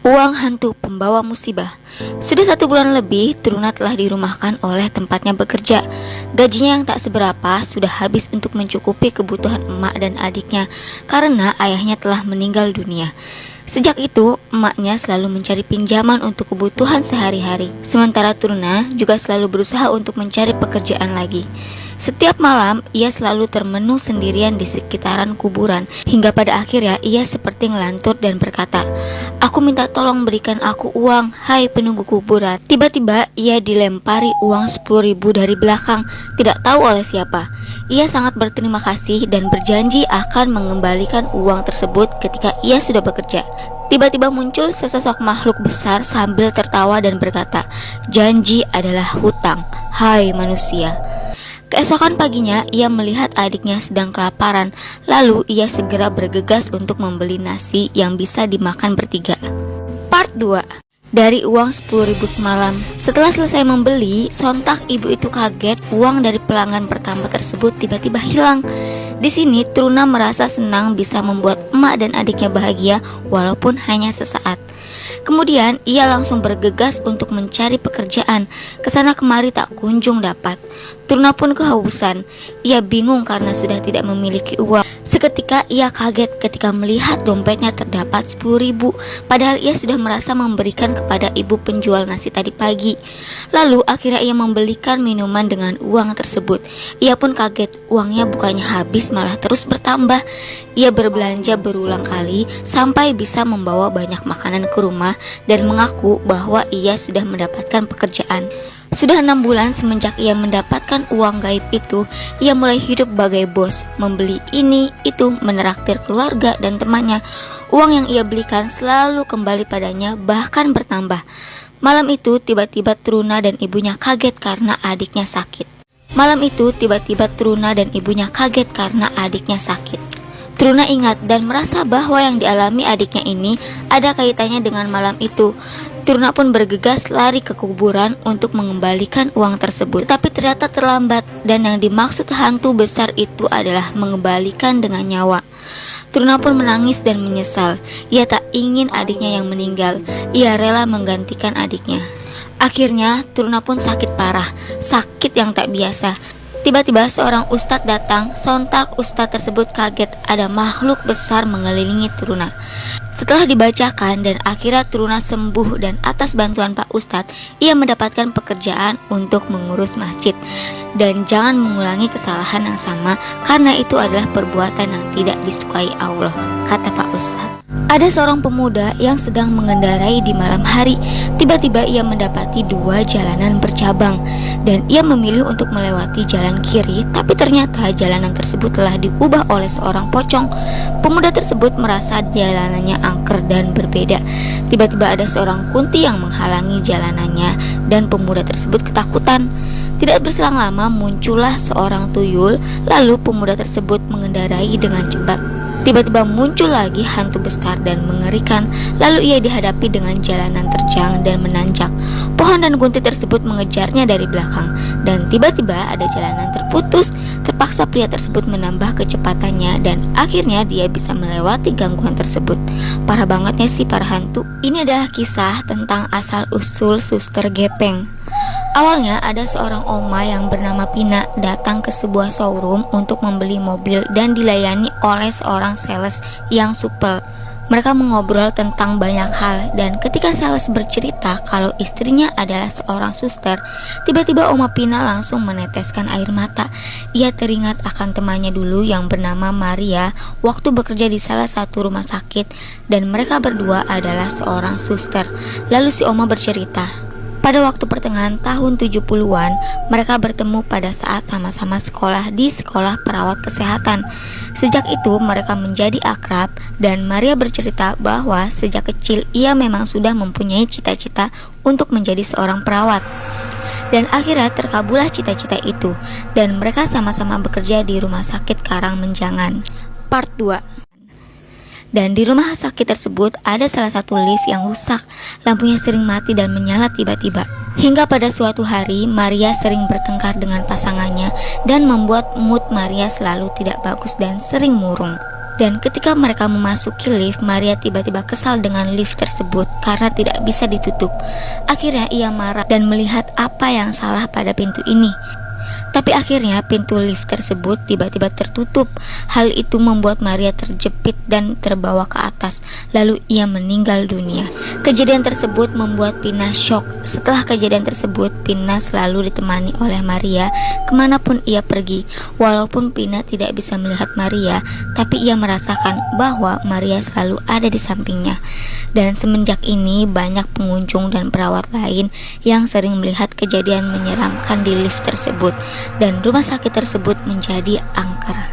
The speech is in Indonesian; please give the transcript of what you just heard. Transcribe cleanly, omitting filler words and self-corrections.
Uang hantu pembawa musibah. Sudah 1 bulan lebih, Truna telah dirumahkan oleh tempatnya bekerja. Gajinya yang tak seberapa sudah habis untuk mencukupi kebutuhan emak dan adiknya karena ayahnya telah meninggal dunia. Sejak itu, emaknya selalu mencari pinjaman untuk kebutuhan sehari-hari. Sementara Truna juga selalu berusaha untuk mencari pekerjaan lagi. Setiap malam, ia selalu termenung sendirian di sekitaran kuburan. Hingga pada akhirnya, ia seperti ngelantur dan berkata, "Aku minta tolong berikan aku uang, hai penunggu kuburan." Tiba-tiba, ia dilempari uang 10.000 dari belakang, tidak tahu oleh siapa. Ia sangat berterima kasih dan berjanji akan mengembalikan uang tersebut ketika ia sudah bekerja. Tiba-tiba muncul sesosok makhluk besar sambil tertawa dan berkata, "Janji adalah hutang, hai manusia." Keesokan paginya, ia melihat adiknya sedang kelaparan. Lalu ia segera bergegas untuk membeli nasi yang bisa dimakan bertiga. Part 2. Dari uang 10.000 semalam. Setelah selesai membeli, sontak ibu itu kaget uang dari pelanggan pertama tersebut tiba-tiba hilang. Di sini Truna merasa senang bisa membuat emak dan adiknya bahagia walaupun hanya sesaat. Kemudian ia langsung bergegas untuk mencari pekerjaan. Kesana kemari tak kunjung dapat. Truna pun kehausan. Ia bingung karena sudah tidak memiliki uang. Seketika ia kaget ketika melihat dompetnya terdapat 10.000. Padahal ia sudah merasa memberikan kepada ibu penjual nasi tadi pagi. Lalu akhirnya ia membelikan minuman dengan uang tersebut. Ia pun kaget, uangnya bukannya habis malah terus bertambah. Ia berbelanja berulang kali sampai bisa membawa banyak makanan ke rumah dan mengaku bahwa ia sudah mendapatkan pekerjaan. Sudah 6 bulan semenjak ia mendapatkan uang gaib itu, ia mulai hidup bagai bos, membeli ini, itu, menraktir keluarga dan temannya. Uang yang ia belikan selalu kembali padanya, bahkan bertambah. Malam itu tiba-tiba Truna dan ibunya kaget karena adiknya sakit. Truna ingat dan merasa bahwa yang dialami adiknya ini ada kaitannya dengan malam itu. Truna pun bergegas lari ke kuburan untuk mengembalikan uang tersebut. Tapi ternyata terlambat dan yang dimaksud hantu besar itu adalah mengembalikan dengan nyawa. Truna pun menangis dan menyesal. Ia tak ingin adiknya yang meninggal. Ia rela menggantikan adiknya. Akhirnya Truna pun sakit parah, sakit yang tak biasa. Tiba-tiba seorang ustadz datang. Sontak ustadz tersebut kaget ada makhluk besar mengelilingi Truna. Setelah dibacakan dan akhirnya Truna sembuh dan atas bantuan Pak Ustadz, ia mendapatkan pekerjaan untuk mengurus masjid. Dan jangan mengulangi kesalahan yang sama karena itu adalah perbuatan yang tidak disukai Allah, kata Pak Ustadz. Ada seorang pemuda yang sedang mengendarai di malam hari. Tiba-tiba ia mendapati 2 jalanan bercabang dan ia memilih untuk melewati jalan kiri, tapi ternyata jalanan tersebut telah diubah oleh seorang pocong. Pemuda tersebut merasa jalanannya angker dan berbeda. Tiba-tiba ada seorang kunti yang menghalangi jalanannya dan pemuda tersebut ketakutan. Tidak berselang lama muncullah seorang tuyul, lalu pemuda tersebut mengendarai dengan cepat. Tiba-tiba muncul lagi hantu besar dan mengerikan. Lalu ia dihadapi dengan jalanan terjang dan menanjak. Pohon dan gunting tersebut mengejarnya dari belakang. Dan tiba-tiba ada jalanan terputus. Terpaksa pria tersebut menambah kecepatannya dan akhirnya dia bisa melewati gangguan tersebut. Parah bangetnya sih para hantu. Ini adalah kisah tentang asal-usul suster gepeng. Awalnya ada seorang oma yang bernama Pina datang ke sebuah showroom untuk membeli mobil dan dilayani oleh seorang sales yang supel. Mereka mengobrol tentang banyak hal dan ketika sales bercerita kalau istrinya adalah seorang suster, tiba-tiba oma Pina langsung meneteskan air mata. Ia teringat akan temannya dulu yang bernama Maria waktu bekerja di salah satu rumah sakit dan mereka berdua adalah seorang suster. Lalu si oma bercerita, pada waktu pertengahan tahun 70-an, mereka bertemu pada saat sama-sama sekolah di sekolah perawat kesehatan. Sejak itu mereka menjadi akrab dan Maria bercerita bahwa sejak kecil ia memang sudah mempunyai cita-cita untuk menjadi seorang perawat. Dan akhirnya terkabullah cita-cita itu dan mereka sama-sama bekerja di rumah sakit Karangmenjangan. Part 2. Dan di rumah sakit tersebut ada salah satu lift yang rusak. Lampunya sering mati dan menyala tiba-tiba. Hingga pada suatu hari Maria sering bertengkar dengan pasangannya dan membuat mood Maria selalu tidak bagus dan sering murung. Dan ketika mereka memasuki lift, Maria tiba-tiba kesal dengan lift tersebut karena tidak bisa ditutup. Akhirnya ia marah dan melihat apa yang salah pada pintu ini. Tapi akhirnya pintu lift tersebut tiba-tiba tertutup. Hal itu membuat Maria terjepit dan terbawa ke atas. Lalu ia meninggal dunia. Kejadian tersebut membuat Pina shock. Setelah kejadian tersebut, Pina selalu ditemani oleh Maria kemanapun ia pergi. Walaupun Pina tidak bisa melihat Maria, tapi ia merasakan bahwa Maria selalu ada di sampingnya. Dan semenjak ini banyak pengunjung dan perawat lain yang sering melihat kejadian menyeramkan di lift tersebut. Dan rumah sakit tersebut menjadi angker.